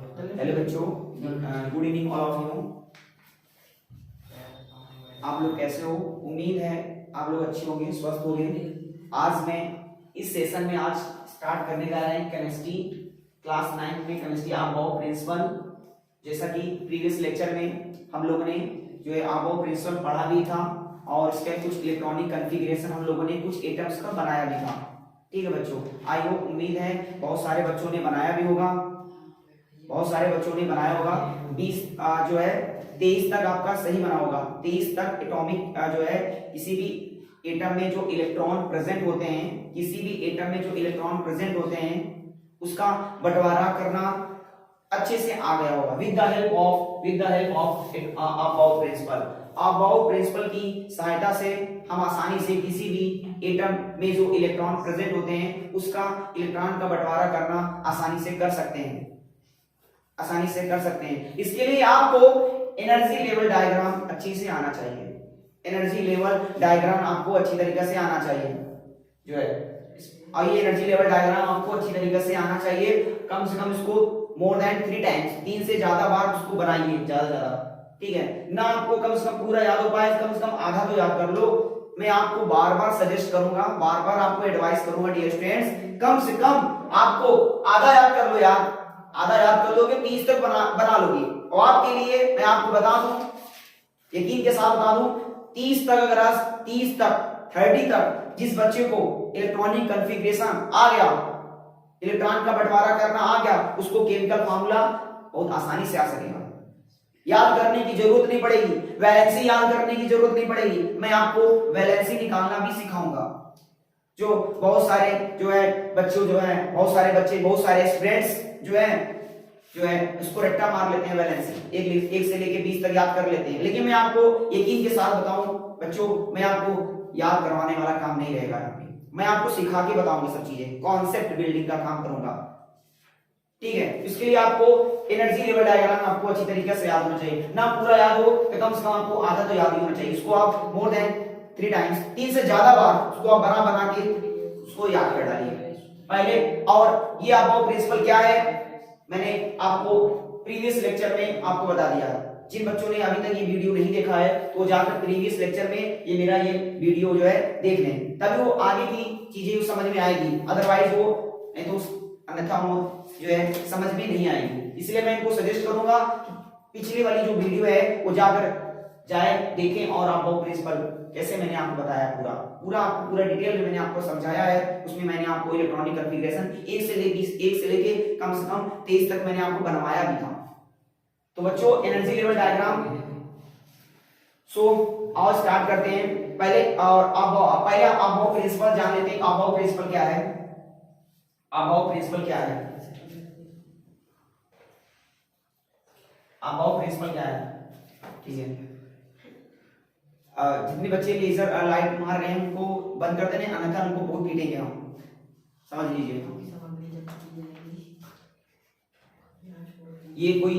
Hello बच्चों, good evening all of you. आप लोग कैसे हो? उम्मीद है आप लोग अच्छे होंगे, स्वस्थ होंगे। आज मैं इस सेशन में आज स्टार्ट करने जा रहे हैं केमिस्ट्री क्लास 9 में केमिस्ट्री अबाउट प्रिंसिपल। जैसा कि प्रीवियस लेक्चर में हम लोगों ने जो है अबाउट प्रिंसिपल पढ़ा भी था और इसके कुछ इलेक्ट्रॉनिक कॉन्फ़िगरेशन हम लोगों ने कुछ एटम्स का बनाया भी था। ठीक है बच्चों, आई होप उम्मीद है बहुत सारे बच्चों ने बनाया भी होगा, बहुत सारे बच्चों ने बनाया होगा। 20 जो है 23 तक आपका सही बना होगा। 23 तक एटॉमिक जो है किसी भी एटम में जो इलेक्ट्रॉन प्रेजेंट होते हैं, किसी भी एटम में जो इलेक्ट्रॉन प्रेजेंट होते हैं उसका बंटवारा करना अच्छे से आ गया होगा with the help of Aufbau principle. Aufbau principle की सहायता से हम आसानी से किसी भी एटम में जो इलेक्ट्रॉन प्रेजेंट होते हैं उसका इलेक्ट्रॉन का बंटवारा करना आसानी से कर सकते हैं, आसानी से कर सकते हैं। इसके लिए आपको एनर्जी लेवल डायग्राम अच्छी से आना चाहिए। एनर्जी लेवल डायग्राम आपको अच्छी तरीके से आना चाहिए जो है, और ये एनर्जी लेवल डायग्राम आपको अच्छी तरीके से आना चाहिए। कम से कम इसको मोर देन 3 टाइम्स, 3 से ज्यादा बार उसको बनाइए, ज्यादा, ठीक है ना। आपको कम से कम पूरा याद हो पाए, कम से कम आधा तो याद कर लो। मैं आपको बार बार सजेस्ट करूंगा, बार बार आपको एडवाइस करूंगा डियर स्टूडेंट्स, कम से कम आपको आधा याद कर लो यार, आधा याद कर लोगे 30 तक बना लोगे। और आपके लिए मैं आपको बता दूं, यकीन के साथ बता दूं, 30 तक अगर आज 30 तक 30 तक जिस बच्चे को इलेक्ट्रॉनिक कॉन्फ़िगरेशन आ गया, इलेक्ट्रॉन का बंटवारा करना आ गया, उसको केमिकल फार्मूला बहुत आसानी से आ सकेगा। याद करने की जरूरत नहीं पड़ेगी, वैलेंसी याद करने की जरूरत नहीं पड़ेगी। मैं आपको वैलेंसी निकालना भी सिखाऊंगा। जो बहुत सारे जो है बच्चों जो है, बहुत सारे बच्चे, बहुत सारे स्टूडेंट्स जो है उसको रट्टा मार लेते हैं, वैलेंसी एक से लेके 20 तक याद कर लेते हैं। लेकिन मैं आपको यकीन के साथ बताऊं बच्चों, मैं आपको याद करवाने वाला काम नहीं रहेगा यहाँ पे। मैं आपको सिखा के बताऊंगा सब चीजें, कॉन्सेप्ट बिल्डिंग का काम करूंगा, ठीक है। इसके लिए आपको एनर्जी लेवल डायग्राम आपको अच्छी तरीके से याद होना चाहिए। ना पूरा याद हो तो कम से कम आपको आधा तो याद ही होना चाहिए। इसको आप मोर देन 3 टाइम्स, 3 से ज्यादा बार उसको आप बना के उसको याद कर डालिए पहले। और ये अबाउट प्रिंसिपल क्या है मैंने आपको प्रीवियस लेक्चर में आपको बता दिया। जिन बच्चों ने अभी तक ये वीडियो नहीं देखा है तो जाकर प्रीवियस लेक्चर में ये मेरा ये वीडियो जो है देख लें, तभी वो आगे की चीजें समझ में आएगी। अदरवाइज वो नहीं तो अन्यथा वो जो है समझ में नहीं आएगी। इसलिए मैं इनको सजेस्ट करूंगा कि पिछली वाली जो वीडियो है वो जाए देखें, और अबाउट प्रिंसिपल कैसे मैंने आपको बताया पूरा डिटेल में मैंने आपको समझाया है। उसमें मैंने आपको इलेक्ट्रॉनिक कॉन्फ़िगरेशन 1 से लेके कम से कम 23 तक मैंने आपको बनवाया भी था। तो बच्चों एनर्जी लेवल डायग्राम, सो आओ स्टार्ट करते हैं। पहले अबाउट प्रिंसिपल जान लेते हैं। अबाउट प्रिंसिपल क्या है? अबाउट प्रिंसिपल क्या है? अबाउट प्रिंसिपल क्या है? ठीक है, जितने बच्चे लेजर लाइट मार रहे हैं उनको बंद कर देने, अन्यथा उनको बहुत पीटेंगे हम, समझ लीजिए। ये कोई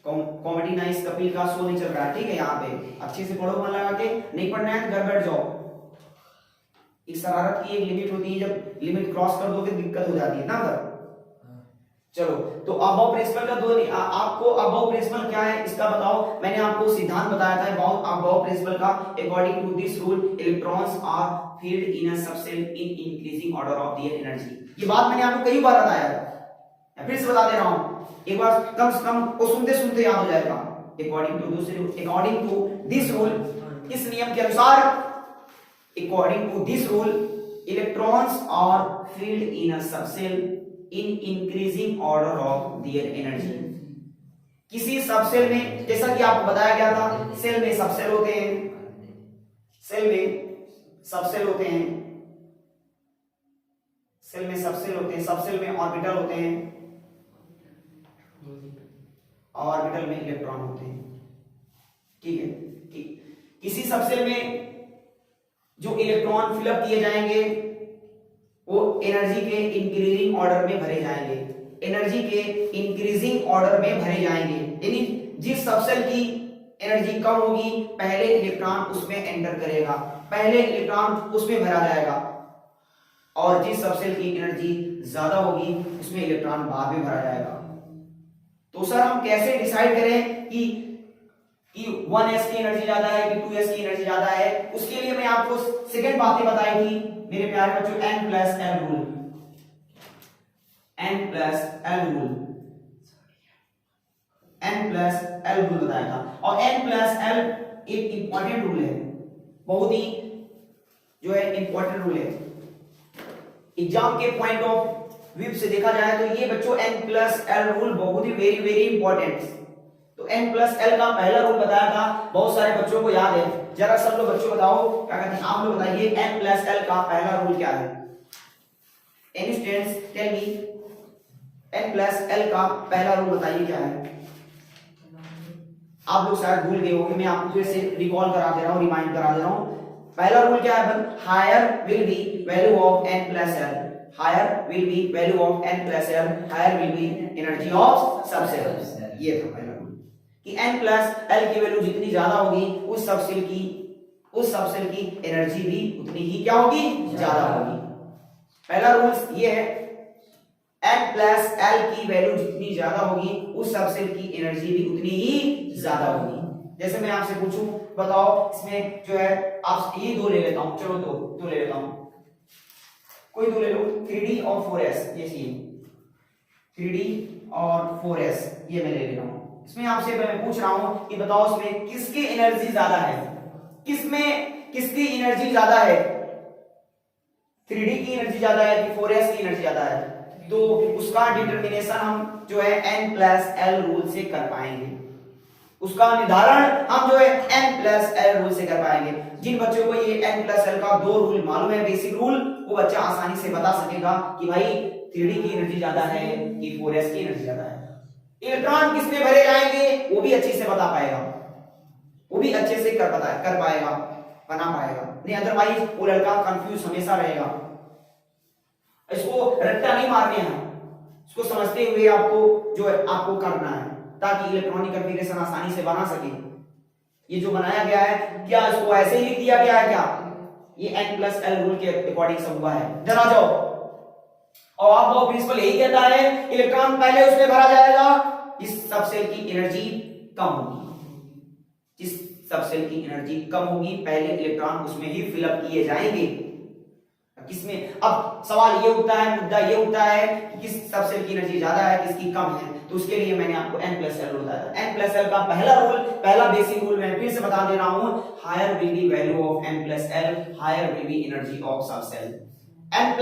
कॉमेडी नाइस कपिल का शो नहीं चल रहा है, ठीक है। यहाँ पे अच्छे से पढ़ो, मन लगा के। नहीं पढ़ना है घर बैठ जाओ। एक शरारत की एक लिमिट होती है, जब लिमिट क्रॉस कर दोगे दिक्कत हो जाती है ना सर। चलो, तो अबाउट प्रिंसिपल का आपको अबाउट प्रिंसिपल क्या है इसका बताओ। मैंने आपको सिद्धांत बताया था अबाउट प्रिंसिपल का। According to this rule electrons are filled in a subshell in increasing order of their energy. ये बात मैंने आपको कई बार बताया है, फिर से बता दे रहा हूं। एक बार कम से कम वो सुनते सुनते याद हो जाएगा। अकॉर्डिंग टू दिस रूल, इस नियम के अनुसार, according to this rule electrons are filled in a subshell in increasing order of their energy. किसी सबसेल में, जैसा कि आपको बताया गया था, सेल में सबसेल होते हैं, सेल में सबसेल होते हैं, सेल में सबसेल होते हैं, सबसेल में ऑर्बिटल होते हैं, ऑर्बिटल में इलेक्ट्रॉन होते हैं, ठीक है। ठीक, किसी सबसेल में जो इलेक्ट्रॉन फिलअप किए जाएंगे वो एनर्जी के इंक्रीजिंग ऑर्डर में भरे जाएंगे, एनर्जी के इंक्रीजिंग ऑर्डर में भरे जाएंगे। यानी जिस सबसेल की एनर्जी कम होगी पहले इलेक्ट्रॉन उसमें एंटर करेगा, पहले इलेक्ट्रॉन उसमें भरा जाएगा, और जिस सबसेल की एनर्जी ज्यादा होगी उसमें इलेक्ट्रॉन बाद में भरा जाएगा। तो सर हम कैसे डिसाइड करें कि 1s की एनर्जी ज्यादा है कि 2s की एनर्जी ज्यादा है? उसके लिए मैं आपको सेकंड बातें बताई थी मेरे प्यारे बच्चों, n+l rule, n+l rule, n+l rule बताया था। और n+l एक इंपॉर्टेंट रूल है, बहुत ही जो है इंपॉर्टेंट रूल है। एग्जाम के पॉइंट ऑफ व्यू से देखा जाए तो ये बच्चों n+l रूल बहुत ही वेरी वेरी इंपॉर्टेंट। तो n+l का पहला रूल बताया था, बहुत सारे बच्चों को याद है, जरा सब लोग बच्चों बताओ, क्या कहते हैं आप लोग बताइए n+l का पहला रूल क्या है? Any students tell me, n+l का पहला रूल बताइए क्या है? आप लोग शायद भूल गए होंगे, मैं आपको फिर से रिकॉल करा दे रहा हूं, रिमाइंड करा दे रहा हूं। पहला रूल क्या है? Higher will be value of n+l, higher will be value of n+l, higher will be energy of subshell. ये था पहला रूल कि n+l की वैल्यू जितनी ज्यादा होगी उस सबसेल की एनर्जी भी उतनी ही क्या होगी? ज्यादा होगी। पहला रूल ये है, n+l की वैल्यू जितनी ज्यादा होगी उस सबसेल की एनर्जी भी उतनी ही ज्यादा होगी। जैसे मैं आपसे पूछूं, बताओ इसमें जो है, आप ये दो ले लेता हूं, चलो दो ले लेता हूं, कोई दो ले लो, 3D और 4s, ये चाहिए 3D और 4s, ये मैं ले लेता हूं। इसमें आपसे मैं पूछ रहा हूं कि बताओ इसमें किसकी एनर्जी ज्यादा है? किसमें किसकी एनर्जी ज्यादा है? 3D की एनर्जी ज्यादा है कि 4s की एनर्जी ज्यादा है? तो उसका डिटरमिनेशन हम जो है n+l रूल से कर पाएंगे, उसका निर्धारण हम जो है n+l रूल से कर पाएंगे। जिन बच्चों को ये n+l का दो रूल मालूम है, बेसिक रूल, वो बच्चा आसानी से बता सकेगा कि भाई 3D की एनर्जी ज्यादा है कि 4s की एनर्जी ज्यादा है। इलेक्ट्रॉन किसमें भरे जाएंगे वो भी अच्छे से बता पाएगा, वो भी अच्छे से कर पाएगा, बना पाएगा। नहीं अदरवाइज वो लड़का कंफ्यूज हमेशा रहेगा। इसको रट्टा नहीं मारने हैं, इसको समझते हुए आपको जो है आपको करना है, ताकि इलेक्ट्रॉनिक कॉन्फ़िगरेशन आसानी से बना सके। ये जो बनाया गया है, क्या इसको ऐसे ही लिख दिया गया है क्या? ये n+l रूल के अकॉर्डिंग सब हुआ है। जरा जाओ, और आपको प्रिंसिपल यही कहता है, इलेक्ट्रॉन पहले उसमें भरा जाएगा इस सबसेल की एनर्जी कम होगी, जिस सबसेल की एनर्जी कम होगी पहले इलेक्ट्रॉन उसमें ही फिलअप किए जाएंगे। किसमें? अब सवाल ये उठता है, मुद्दा ये उठता है कि किस सबसेल की एनर्जी ज्यादा है, किसकी कम है। तो उसके लिए मैंने आपको n+l रूल बताया था। n+l का पहला रूल, पहला बेसिक रूल मैं फिर से बता दे रहा हूं, higher will be value of n+l, higher will be energy of subshell. n+l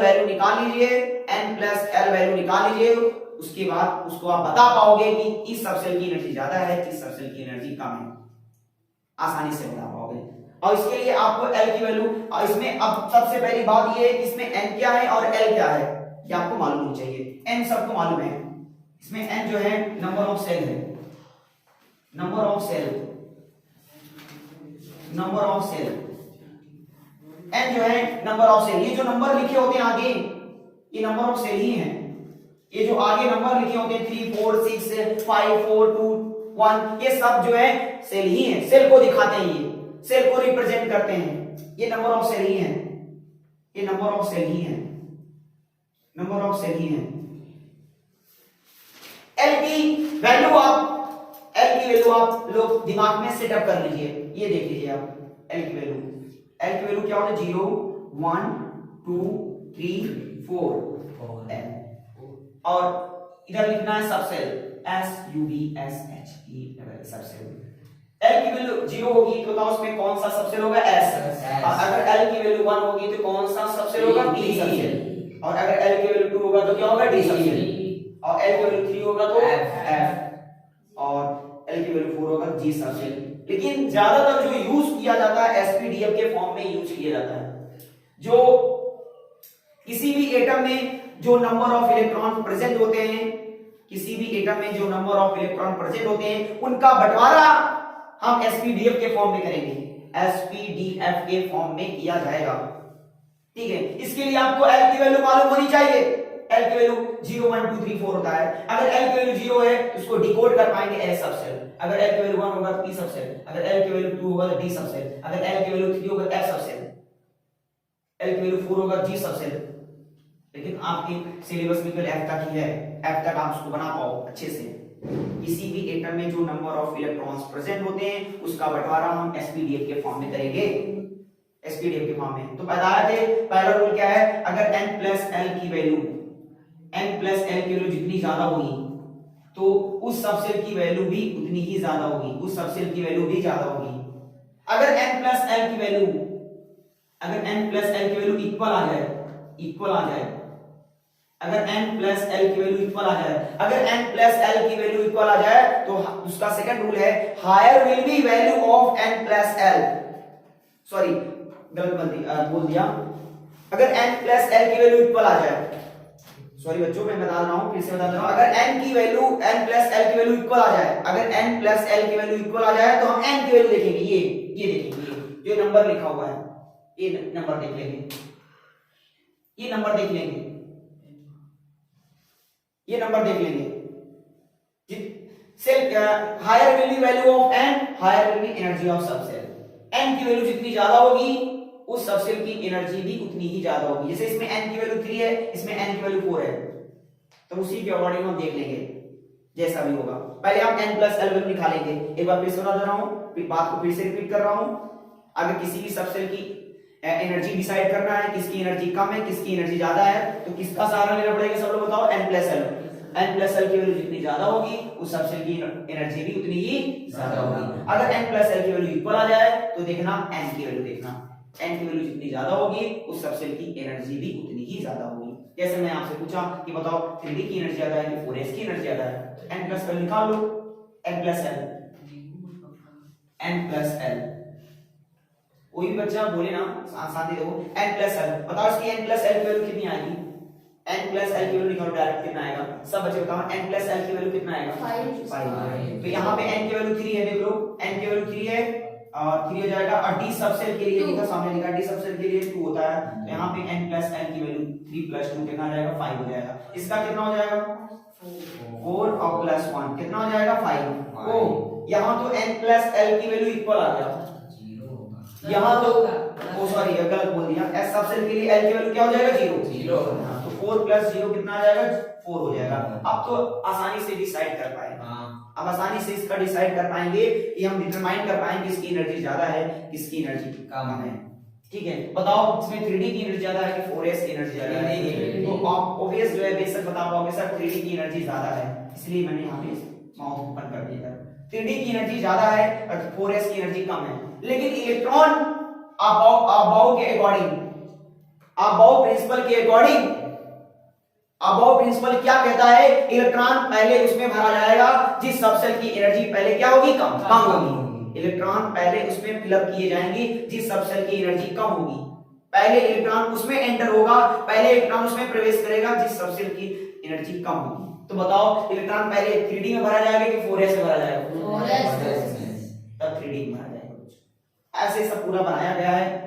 value निकाल लीजिए, n+l वैल्यू निकाल लीजिए, उसके बाद उसको आप बता पाओगे कि इस सबसेल की एनर्जी ज्यादा है, इस सबसेल की एनर्जी कम है, आसानी से बता पाओगे। और इसके लिए आपको l की वैल्यू, इसमें अब सबसे पहली बात ये है कि इसमें n क्या है और l क्या है, ये आपको मालूम होना चाहिए। n सबको मालूम है, इसमें n जो है नंबर ऑफ सेल है, number of shell, number of shell, n जो है नंबर ऑफ सेल। ये जो नंबर लिखे होते हैं आगे, ये नंबर ऑफ सेल ही हैं। ये जो आगे नंबर लिखे होते हैं 3 4 6 5 4 2 1, ये सब जो है सेल ही हैं, सेल को दिखाते हैं, ये सेल को रिप्रेजेंट करते हैं, ये नंबर ऑफ सेल ही हैं, ये नंबर ऑफ सेल ही हैं, नंबर ऑफ सेल ही हैं। एल की वैल्यू आप लोग दिमाग में सेटअप कर लीजिए, ये देख लीजिए आप एल की वैल्यू क्या होता है? 0 1 2 3 4 और इधर लिखना है सबसेल, SUBSHE सबसेल। L की वैल्यू 0 होगी तो बताओ उसमें कौन सा सबसेल होगा? S। अगर L की वैल्यू 1 होगी तो कौन सा सबसेल होगा? D subshell. और अगर L की वैल्यू 2 होगा तो क्या होगा? D subshell. और L की वैल्यू 3 होगा तो F। और L की वैल्यू 4 होगा G सबसेल। लेकिन ज्यादातर जो यूज किया जाता है SPDF के फॉर्म में यूज किया जाता है। जो किसी भी एटम में जो नंबर ऑफ इलेक्ट्रॉन प्रेजेंट होते हैं, किसी भी एटम में जो नंबर ऑफ इलेक्ट्रॉन प्रेजेंट होते हैं, उनका बंटवारा हम SPDF के फॉर्म में करेंगे, SPDF के फॉर्म में किया जाएगा। ठीक है, इसके लिए आपको L की वैल्यू मालूम होनी चाहिए। L की वैल्यू 0 1 2 3 4 होता है। अगर L की वैल्यू 0 है तो उसको डिकोड कर पाएंगे S सबसेल। अगर L की वैल्यू 1 होगा तो P सबसेल, अगर L की वैल्यू 2 होगा तो D सबसेल, अगर L की वैल्यू 3 होगा तो F सबसेल, L की वैल्यू 4 होगा G सबसेल। लेकिन आपके सिलेबस में केवल F तक ही है, F तक आप उसको बना पाओ अच्छे से। किसी भी एटम में जो नंबर ऑफ इलेक्ट्रॉन्स प्रेजेंट होते हैं उसका बंटवारा हम एसपीडीएफ के फॉर्म में करेंगे, एसपीडीएफ के फॉर्म में। तो बताया थे पहला रूल क्या है, अगर n प्लस एल की वैल्यू जितनी ज्यादा होगी तो उस सबसेल की वैल्यू भी उतनी ही ज्यादा होगी, उस सबसेल की वैल्यू भी ज्यादा होगी। अगर n प्लस एल की वैल्यू इक्वल आ जाए, अगर n प्लस एल की वैल्यू इक्वल आ जाए तो उसका सेकंड रूल है higher will be value of n plus l, sorry गलत बोल दिया, अगर n प्लस एल की वैल्यू इक्वल आ जाए, सॉरी बच्चों मैं बता रहा हूं, फिर से बता रहा हूं, अगर n प्लस एल की वैल्यू इक्वल आ जाए, अगर n प्लस एल की वैल्यू इक्वल आ जाए तो हम n की वैल्यू देखेंगे, ये देखेंगे, जो नंबर लिखा हुआ है ये नंबर देख लेंगे, ये नंबर देख लेंगे, ये नंबर देख लेंगे। Shell higher will be value of n, higher will be energy of subshell. n की वैल्यू जितनी ज्यादा होगी उस सबसेल की एनर्जी भी उतनी ही ज्यादा होगी। जैसे इसमें n की वैल्यू 3 है, इसमें n की वैल्यू 4 है, तो उसी के अकॉर्डिंग हम देख लेंगे जैसा भी होगा। पहले हम n प्लस एल वैल्यू निकालेंगे, एक बार फिर सुना दे रहा हूं, बात को फिर से रिपीट कर रहा हूं। अगर किसी भी सबसेल की एनर्जी डिसाइड करना है, किसकी एनर्जी कम है किसकी एनर्जी ज्यादा है, तो किसका सहारा लेना पड़ेगा, सब लोग बताओ, n plus L. n plus l की वैल्यू जितनी ज्यादा होगी उस सबसेल की एनर्जी भी उतनी ही ज्यादा होगी। अगर n प्लस एल की वैल्यू इक्वल आ जाए तो देखना n की वैल्यू देखना, n की वैल्यू जितनी ज्यादा होगी उस सबसेल की एनर्जी भी उतनी ही ज्यादा होगी। जैसे मैं आपसे पूछा कि बताओ 3D की एनर्जी ज्यादा है कि 4s की एनर्जी ज्यादा है, n प्लस एल निकाल लो, n प्लस एल कोई भी बच्चा बोले ना शांति देखो, n प्लस एल बताओ, इसकी n प्लस एल की वैल्यू कितनी आएगी, n प्लस एल की वैल्यू निकालो डायरेक्ट, कितना आएगा, सब बच्चे बताओ n प्लस एल की वैल्यू कितना आएगा, 5। तो यहाँ पे n की वैल्यू 3 है, देख लो n की वैल्यू 3 है और 3 हो जाएगा, और d सबसेल के लिए लिखा सामने लिखा, d सबसेल के लिए 2 होता है, तो यहाँ पे n प्लस एल की वैल्यू 3 प्लस 2 कितना आ जाएगा, 5 हो जाएगा। इसका कितना हो जाएगा 4 और प्लस 1 कितना हो जाएगा 5। ओ यहाँ तो n प्लस एल की वैल्यू इक्वल आ गया, यहाँ तो ओ सॉरी गलत बोल दिया, s सबसेल के लिए l की वैल्यू क्या हो जाएगा 0, तो 4 प्लस 0 कितना आ जाएगा 4 हो जाएगा। अब तो आसानी से डिसाइड कर पाएंगे, अब आसानी से इसका डिसाइड कर पाएंगे कि हम डिटरमाइन कर पाएंगे किसकी एनर्जी ज्यादा है किसकी एनर्जी कम है। ठीक है, बताओ इसमें 3D की एनर्जी ज्यादा है कि 4s की एनर्जी ज्यादा है, तो आप ऑब्वियस जो है बेशक बता पाओगे सर 3D की एनर्जी ज्यादा है, इसलिए मैंने यहाँ पे माउथ ओपन कर दिया। 3D की एनर्जी ज्यादा है और 4s की एनर्जी कम है, लेकिन इलेक्ट्रॉन अबाउ के अकॉर्डिंग, अबाउ प्रिंसिपल क्या कहता है, इलेक्ट्रॉन पहले उसमें भरा जाएगा जिस सबसेल की एनर्जी पहले क्या होगी, कम होगी। इलेक्ट्रॉन पहले उसमें फिलअप किए जाएंगे जिस सबसेल की एनर्जी कम होगी, पहले इलेक्ट्रॉन उसमें एंटर होगा, पहले इलेक्ट्रॉन उसमें प्रवेश करेगा जिस सबसेल की एनर्जी कम होगी। तो बताओ इलेक्ट्रॉन पहले 3D में भरा जाएगा कि 4s में भरा जाएगा, 4s तब 3D में भरा जाएगा। ऐसे सब पूरा बनाया गया है,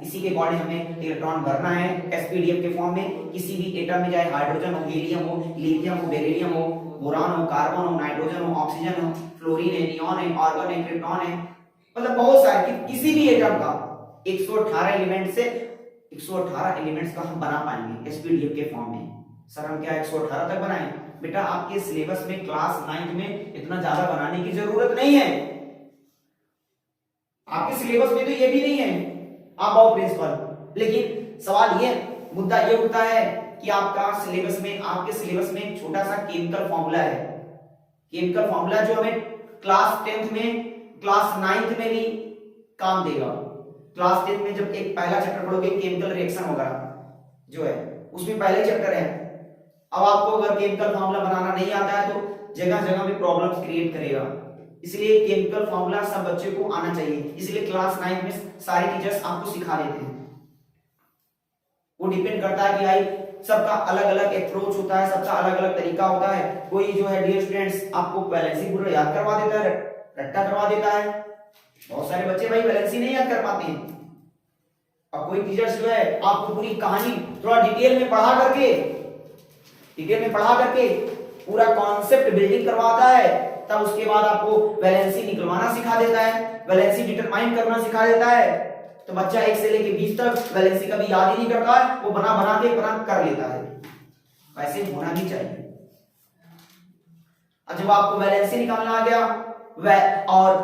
इसी के अकॉर्डिंग हमें इलेक्ट्रॉन भरना है एसपीडीएफ के फॉर्म में। किसी भी एटम में चाहे हाइड्रोजन हो, हीलियम हो, लिथियम हो, बेरिलियम हो, बोरान हो, कार्बन हो, नाइट्रोजन हो, ऑक्सीजन हो, फ्लोरीन है, नियॉन है, आर्गन है, क्रिप्टॉन है, मतलब बहुत सारे, किसी भी एटम का 118 एलिमेंट से 118 एलिमेंट्स का हम बना पाएंगे एसपीडीएफ के फॉर्म में। सर हम क्या 118 तक बनाएं? बेटा आपके सिलेबस में क्लास 9 में इतना ज्यादा बनाने की जरूरत नहीं है, आपके सिलेबस में तो ये भी नहीं है अबाउ प्रिंसिपल। लेकिन सवाल ये, मुद्दा ये उठता है कि आपके सिलेबस में एक छोटा सा केमिकल फॉर्मूला है, केमिकल फॉर्मूला जो हमें क्लास 10th में, क्लास 9th में भी काम देगा। क्लास 10th में जब एक पहला चैप्टर पढ़ोगे केमिकल रिएक्शन वगैरह जो है उसमें पहले चैप्टर है। अब आपको अगर केमिकल फॉर्मूला बनाना नहीं आता है तो जगह जगह पे प्रॉब्लम्स क्रिएट करेगा, इसलिए केमिकल फॉर्मूला सब बच्चे को आना चाहिए। इसलिए क्लास 9 में सारे टीचर्स आपको सिखा देते हैं। वो डिपेंड करता है कि भाई सबका अलग अलग अप्रोच होता है, सबका अलग अलग तरीका होता है। कोई जो है डियर स्टूडेंट्स आपको बैलेंसिंग पूरा याद करवा देता है, रट्टा करवा देता है। बहुत सारे बच्चे भाई बैलेंसिंग नहीं याद कर पाते हैं, और कोई टीचर्स जो है आपको पूरी कहानी थोड़ा डिटेल में पढ़ा करके पूरा कॉन्सेप्ट बिल्डिंग करवाता है, तब उसके बाद आपको वैलेंसी निकलवाना सिखा देता है, वैलेंसी डिटरमाइन करना सिखा देता है। तो बच्चा 1 से लेके 20 तक वैलेंसी कभी याद ही नहीं करता है, वो बना बना के बना कर लेता है। वैसे होना भी चाहिए। जब आपको वैलेंसी निकालना आ गया और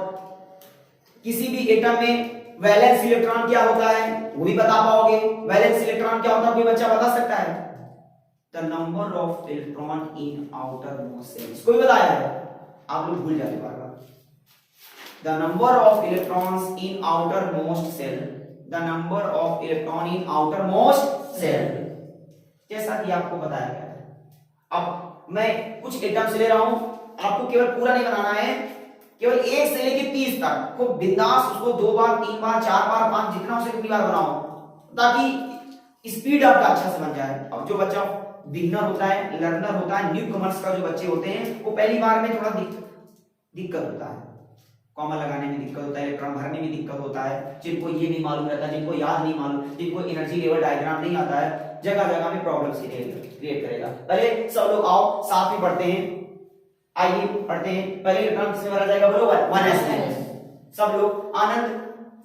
किसी भी एटम में वैलेंस इलेक्ट्रॉन क्या होता है वो भी बता पाओगे। वैलेंस इलेक्ट्रॉन क्या होता है कोई बच्चा बता सकता है? The number of electron in outer most shells. कोई बताया है? आप लोग भूल जाते बार बार। The number of electrons in outer most shell, the number of electron in outer most shell, जैसा कि आपको बताया गया है। अब मैं कुछ एटम्स ले रहा हूं, आपको केवल पूरा नहीं बनाना है, केवल 1 से लेके 30 तक खूब बिंदास उसको 2 बार 3 बार 4 बार 5 जितना उसे कितनी बार बनाओ, ताकि स्पीड आपका अच्छा से बन जाए। अब जो बच्चा बिगनर होता है, लर्नर होता है, न्यू कमर्स का जो बच्चे होते हैं वो पहली बार में थोड़ा दिक्कत होता है, कॉमा लगाने में दिक्कत होता है, इलेक्ट्रॉन भरने में दिक्कत होता है, जिनको ये नहीं मालूम रहता, जिनको याद नहीं मालूम, जिनको एनर्जी लेवल डायग्राम नहीं आता है, जगह जगह में प्रॉब्लम्स क्रिएट करेगा। पहले सब लोग आओ साथ में पढ़ते हैं, आइए पढ़ते हैं। पहले इलेक्ट्रॉन किसमें भरा जाएगा? बोलो 1s में। सब लोग आनंद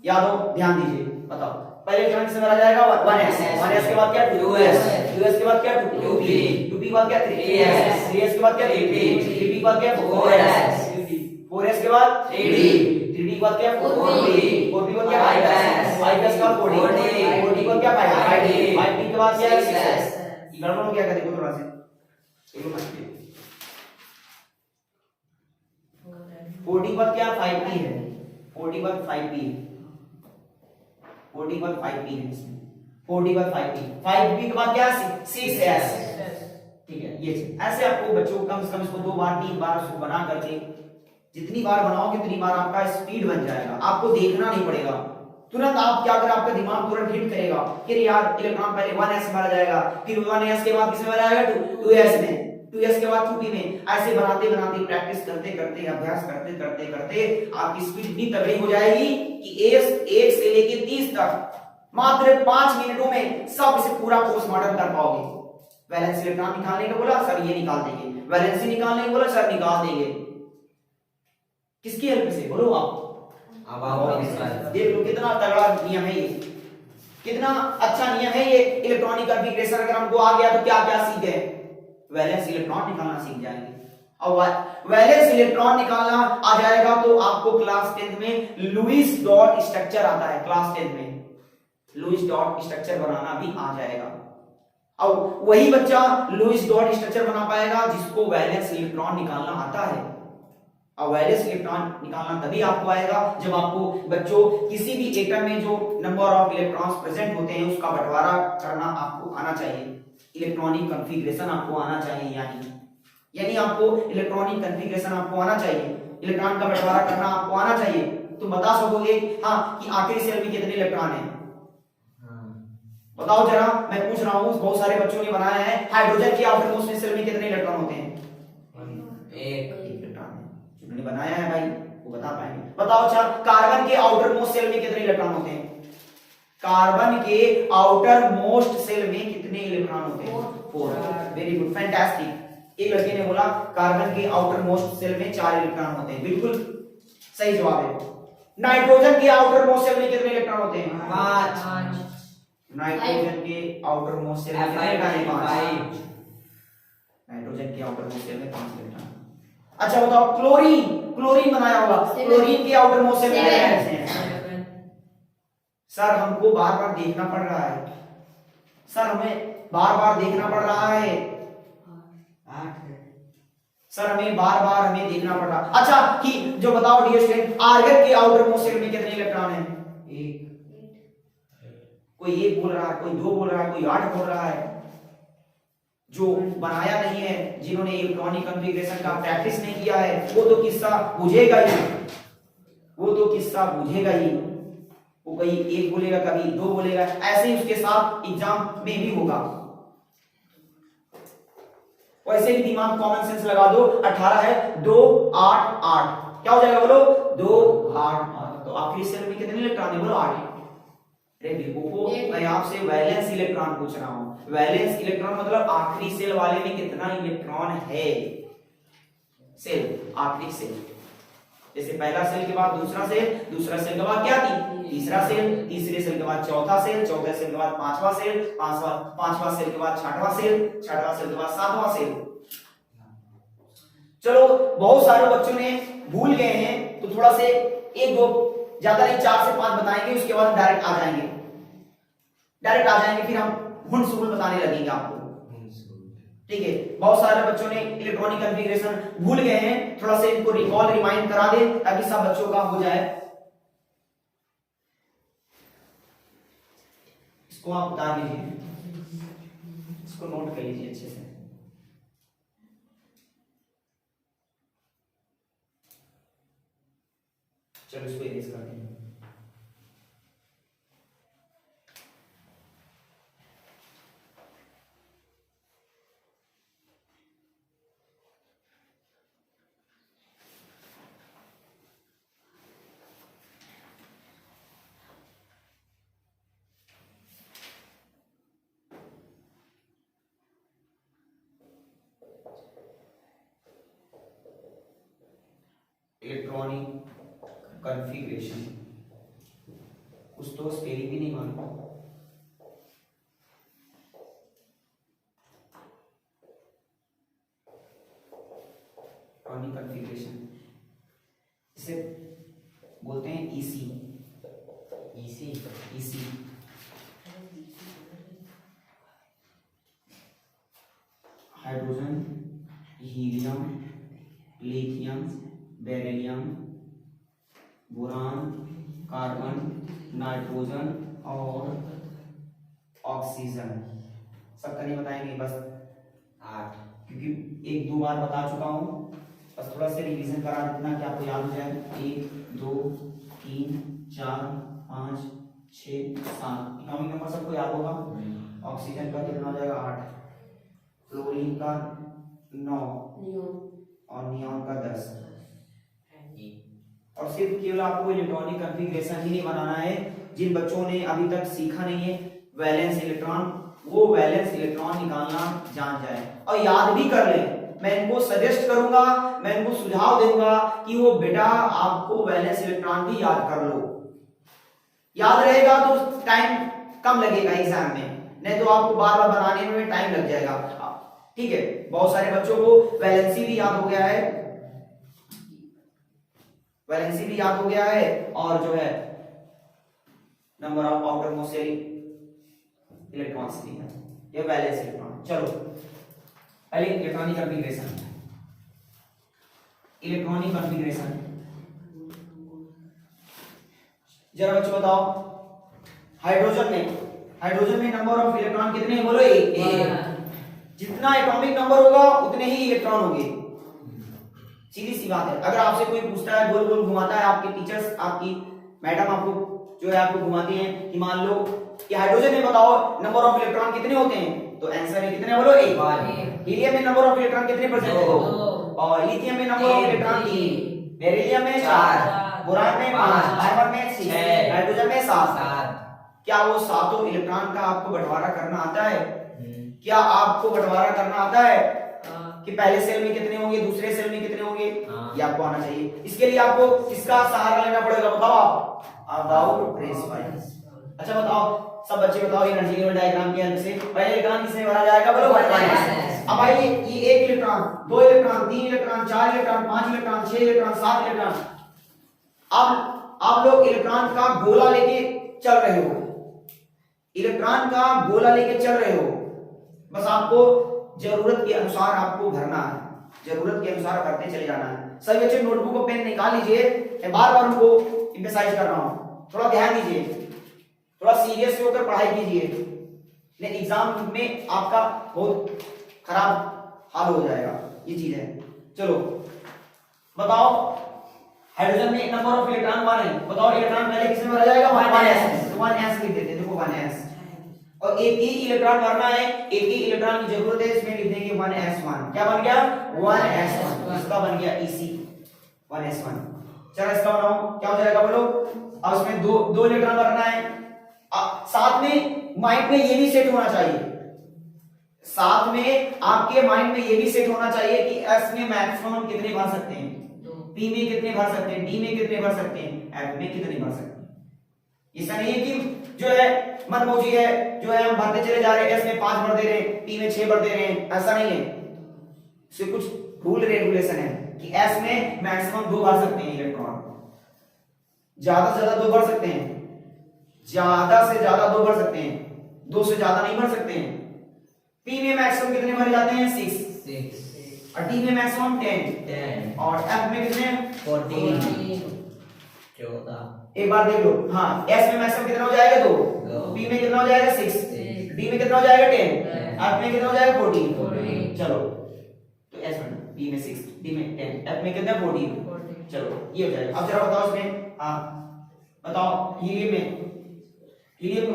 यादव ध्यान दीजिए, बताओ पहले इलेक्ट्रॉन किसमें भरा जाएगा? 1s। 1s के बाद क्या? 2s। 2s के बाद क्या? 2p। 2p के बाद क्या? 3s। 3s के बाद क्या? 3p। 3p के बाद क्या? 4s। 4s के बाद 3d। 3d के बाद क्या? 4p। 4p के बाद क्या? 5s। 5s के बाद 4d। 4d के बाद क्या? 5d। 5d के बाद क्या? 6s। गड़बड़ हो गया क्या? देखो थोड़ा सा 40 के बाद क्या? 5p है। 40 के बाद 5p है। 40 के बाद 5p है इसमें। 40 के बाद 5p। 5p के बाद क्या? 6s। ठीक है, ये ऐसे आपको बच्चों को कम से कम इसको 2 बार 3 बार उसको बना करके जितनी बार बनाओगे उतनी बार आपका स्पीड बन जाएगा। आपको देखना नहीं पड़ेगा, तुरंत आप क्या करें, आपका दिमाग तुरंत हिट करेगा कि यार इलेक्ट्रॉन पहले 1s में भरा जाएगा, फिर 1s के बाद किसमें भरा जाएगा? 2s में, 2s के बाद 2p में। ऐसे बनाते बनाते प्रैक्टिस करते करते अभ्यास करते करते करते आपकी स्पीड इतनी तगड़ी हो जाएगी कि 1 से लेके 30 तक मात्र 5 मिनटों में सब इसे पूरा पोस्टमार्टम कर पाओगे। वैलेंस इलेक्ट्रॉन निकालने को बोला सर, ये निकाल देंगे। वैलेंसी निकालने को बोला सर, निकाल देंगे। किसकी हेल्प से? बोलो आप। देख लो कितना तगड़ा नियम है ये, कितना अच्छा नियम है ये। इलेक्ट्रॉनिक कॉन्फ़िगरेशन अगर हमको आ गया तो क्या क्या सीखे? वैलेंस इलेक्ट्रॉन निकालना सीख जाएंगे। और वैलेंस इलेक्ट्रॉन निकालना आ जाएगा तो आपको क्लास 10 में लुईस डॉट स्ट्रक्चर आता है। क्लास 10 में लुईस डॉट स्ट्रक्चर बनाना भी आ जाएगा। अब वही बच्चा लुईस डॉट स्ट्रक्चर बना पाएगा जिसको वैलेंस इलेक्ट्रॉन निकालना आता है। और वैलेंस इलेक्ट्रॉन निकालना तभी आपको आएगा जब आपको बच्चों किसी भी एटम में जो नंबर ऑफ इलेक्ट्रॉन्स प्रेजेंट होते हैं उसका बंटवारा करना आपको आना चाहिए। इलेक्ट्रॉनिक कॉन्फ़िगरेशन आपको आना चाहिए, यानी आपको इलेक्ट्रॉनिक कॉन्फ़िगरेशन आपको आना चाहिए, इलेक्ट्रॉन का बंटवारा करना आपको आना चाहिए। तुम बता सकोगे हाँ कि आखिरी सेल में कितने इलेक्ट्रॉन हैं? बताओ जरा, मैं पूछ रहा हूं, बहुत सारे बच्चों ने बनाया है। हाइड्रोजन के आउटर मोस्ट सेल में कितने इलेक्ट्रॉन होते हैं? एक इलेक्ट्रॉन है। जिन्होंने बनाया है भाई वो बता पाएंगे। बताओ अच्छा, कार्बन के आउटर मोस्ट सेल में कितने इलेक्ट्रॉन होते हैं? कार्बन के आउटर मोस्ट सेल में कितने इलेक्ट्रॉन होते हैं? 4। Very good, fantastic. एक लड़के ने बोला कार्बन के आउटर मोस्ट सेल में 4 इलेक्ट्रॉन होते हैं। बिल्कुल सही जवाब है। नाइट्रोजन के आउटर मोस्ट सेल में कितने इलेक्ट्रॉन होते हैं? 5। नाइट्रोजन के आउटर मोस्ट सेल में कितने इलेक्ट्रॉन? 5। नाइट्रोजन के आउटर मोस्ट सेल में 5 इलेक्ट्रॉन। अच्छा बताओ, क्लोरीन बनाया होगा, क्लोरीन के आउटर मोस्ट सेल में कितने हैं? सर हमको बार बार देखना पड़ रहा है, सर हमें बार बार देखना पड़ रहा है। 8 है सर, हमें बार बार हमें देखना पड़ रहा। अच्छा कि जो बताओ डियर स्टूडेंट, आर्गन के आउटर मोस्ट सेल में कितने इलेक्ट्रॉन हैं? 1। कोई 1 बोल रहा है, कोई 2 बोल रहा है, कोई 8 बोल रहा है। जो बनाया नहीं है, जिन्होंने इलेक्ट्रॉनिक कॉन्फ़िगरेशन का प्रैक्टिस नहीं किया है, वो तो किस्सा बुझेगा ही, वो तो किस्सा बुझेगा ही। वो कहीं 1 बोलेगा, कभी 2 बोलेगा, ऐसे ही उसके साथ एग्जाम में भी होगा। वैसे भी दिमाग कॉमन सेंस लगा दो। 18 है, 2 8 8 क्या हो जाएगा? बोलो 2 8 8। तो आखिरी सेल में कितने इलेक्ट्रॉन है? बोलो 8। मैं आपसे वैलेंस इलेक्ट्रॉन पूछ रहा हूं। वैलेंस इलेक्ट्रॉन मतलब आखिरी सेल वाले में कितना इलेक्ट्रॉन है? सेल, आखिरी सेल। जैसे पहला सेल के बाद दूसरा सेल के बाद क्या थी, तीसरा सेल, तीसरे सेल के बाद चौथा सेल, चौथे सेल के बाद पांचवा सेल, पांचवा सेल के बाद छठवां सेल, छठवां सेल के बाद सातवां सेल। चलो बहुत सारे बच्चों ने भूल गए हैं तो थोड़ा से एक दो, ज्यादा नहीं 4 से 5 बताएंगे, उसके बाद डायरेक्ट आ जाएंगे, फिर हम हुन सुन बताने लगेंगे आपको, ठीक है। बहुत सारे बच्चों ने इलेक्ट्रॉनिक कॉन्फ़िगरेशन भूल गए हैं, थोड़ा सा इनको रिकॉल रिमाइंड करा दे ताकि सब बच्चों का हो जाए। इसको आप बता लीजिए, इसको नोट कर लीजिए अच्छे से। चलो इसको इरेज कर दें। इलेक्ट्रॉनिक कॉन्फ़िगरेशन, कुछ तो स्पेलिंग भी नहीं मालूम। इलेक्ट्रॉनिक कॉन्फ़िगरेशन इसे बोलते हैं EC, hydrogen, helium, lithium, beryllium, boron, carbon, nitrogen और ऑक्सीजन। सबका नहीं बताएंगे, बस 8, क्योंकि 1-2 बार बता चुका हूं, बस थोड़ा सा रिवीजन करा देना कि आपको याद हो जाए। 1 2 3 4 5 6 7 इकोनॉमिक नंबर सबको याद होगा। ऑक्सीजन का कितना हो जाएगा 8, फ्लोरीन का 9 और नियॉन का 10। और सिर्फ केवल आपको इलेक्ट्रॉनिक कॉन्फ़िगरेशन ही नहीं बनाना है। जिन बच्चों ने अभी तक सीखा नहीं है वैलेंस इलेक्ट्रॉन, वो वैलेंस इलेक्ट्रॉन निकालना जान जाए और याद भी कर लें। मैं इनको सजेस्ट करूंगा, मैं इनको सुझाव दूंगा कि वो बेटा आपको वैलेंस इलेक्ट्रॉन भी याद कर लो। याद रहेगा तो टाइम कम लगेगा एग्जाम में, नहीं तो आपको बार बार बनाने में टाइम लग जाएगा, ठीक है। बहुत सारे बच्चों को वैलेंसी भी याद हो गया है, वैलेंसी भी याद हो गया है, और जो है number of outer most electrons भी है, ये वैलेंस इलेक्ट्रॉन। चलो पहले इलेक्ट्रॉनिक कॉन्फ़िगरेशन, जरा बच्चों बताओ, हाइड्रोजन में नंबर ऑफ इलेक्ट्रॉन कितने हैं, बोलो 1। जितना एटॉमिक नंबर होगा उतने ही इलेक्ट्रॉन होंगे, सीधी सी बात है। अगर आपसे कोई पूछता है, गोल गोल घुमाता है, आपके टीचर्स, आपकी मैडम आपको जो है आपको घुमाती हैं कि मान लो कि हाइड्रोजन में बताओ नंबर ऑफ इलेक्ट्रॉन कितने होते हैं, तो आंसर है कितने, बोलो 1। हीलियम में नंबर ऑफ इलेक्ट्रॉन कितने परसेंट है, 2। और लिथियम में नंबर ऑफ इलेक्ट्रॉन 3, बेरिलियम में 4, बोरान में 5, आयरन में 6, नाइट्रोजन में 7। क्या वो सातों इलेक्ट्रॉन का आपको बंटवारा करना आता है? क्या आपको बंटवारा करना आता है कि पहले सेल में कितने होंगे, दूसरे सेल में कितने होंगे? ये आपको आना चाहिए। इसके लिए आपको किसका सहारा लेना पड़ेगा, बताओ आप बताओ प्रिंसिपल। अच्छा बताओ सब बच्चे बताओ, एनर्जी लेवल डायग्राम की हेल्प से पहले इलेक्ट्रॉन किसमें भरा जाएगा, बोलो 1s। अब आइए ये 1 electron, 2 electron, 3 electron, 4 electron, 5 electron, 6 electron, 7 electron. अब आप लोग इलेक्ट्रॉन का गोला लेके चल रहे हो, इलेक्ट्रॉन का गोला लेके चल रहे हो, बस आपको जरूरत के अनुसार आपको भरना है, जरूरत के अनुसार भरते चले जाना है। सभी बच्चे नोटबुक और पेन निकाल लीजिए, मैं बार बार उनको एम्फसाइज कर रहा हूं, थोड़ा ध्यान दीजिए, थोड़ा सीरियस होकर पढ़ाई कीजिए, नहीं एग्जाम में आपका बहुत खराब हाल हो जाएगा, ये चीज है। चलो बताओ हाइड्रोजन में नंबर ऑफ इलेक्ट्रॉन 1 है, बताओ इलेक्ट्रॉन पहले किसमें भरा जाएगा, 1s। तो 1s लिख देते, देखो 1s, और एक ही इलेक्ट्रॉन भरना है, एक ही इलेक्ट्रॉन की जरूरत है, इसमें लिख देंगे 1s1। क्या बन गया 1s1, इसका बन गया EC 1s1। चलो इसका बनाओ, क्या हो जाएगा बोलो। अब इसमें दो इलेक्ट्रॉन भरना है, साथ में माइंड में ये भी सेट होना चाहिए, साथ में आपके माइंड में ये भी सेट होना चाहिए कि s में मैक्सिमम कितने भर सकते हैं, पी में कितने भर सकते हैं, डी में कितने भर सकते हैं, एफ में कितने भर सकते हैं। ऐसा नहीं है कि जो है मनमौजी है, जो है हम भरते चले जा रहे हैं, एस में 5 भर दे रहे हैं, पी में 6 भर दे रहे हैं, ऐसा नहीं है। इससे कुछ रूल रेगुलेशन है कि एस में मैक्सिमम 2 भर सकते हैं इलेक्ट्रॉन, ज्यादा से ज्यादा 2 भर सकते हैं, ज्यादा से ज्यादा 2 भर सकते हैं, 2 से ज्यादा नहीं भर सकते हैं। पी में मैक्सिमम कितने भरे जाते हैं, 6 और डी में मैक्सिमम 10 और एफ में कितने 14। 14। एक बार देख लो, हाँ एस में मैक्सिमम कितना हो जाएगा 2, पी में कितना हो जाएगा 6, डी में कितना हो जाएगा 10, एफ में कितना हो जाएगा 14। चलो तो एस में बी में 6, डी में 10, एफ में कितना 14। चलो ये हो जाएगा। अब जरा बताओ इसमें, हाँ बताओ हीलियम में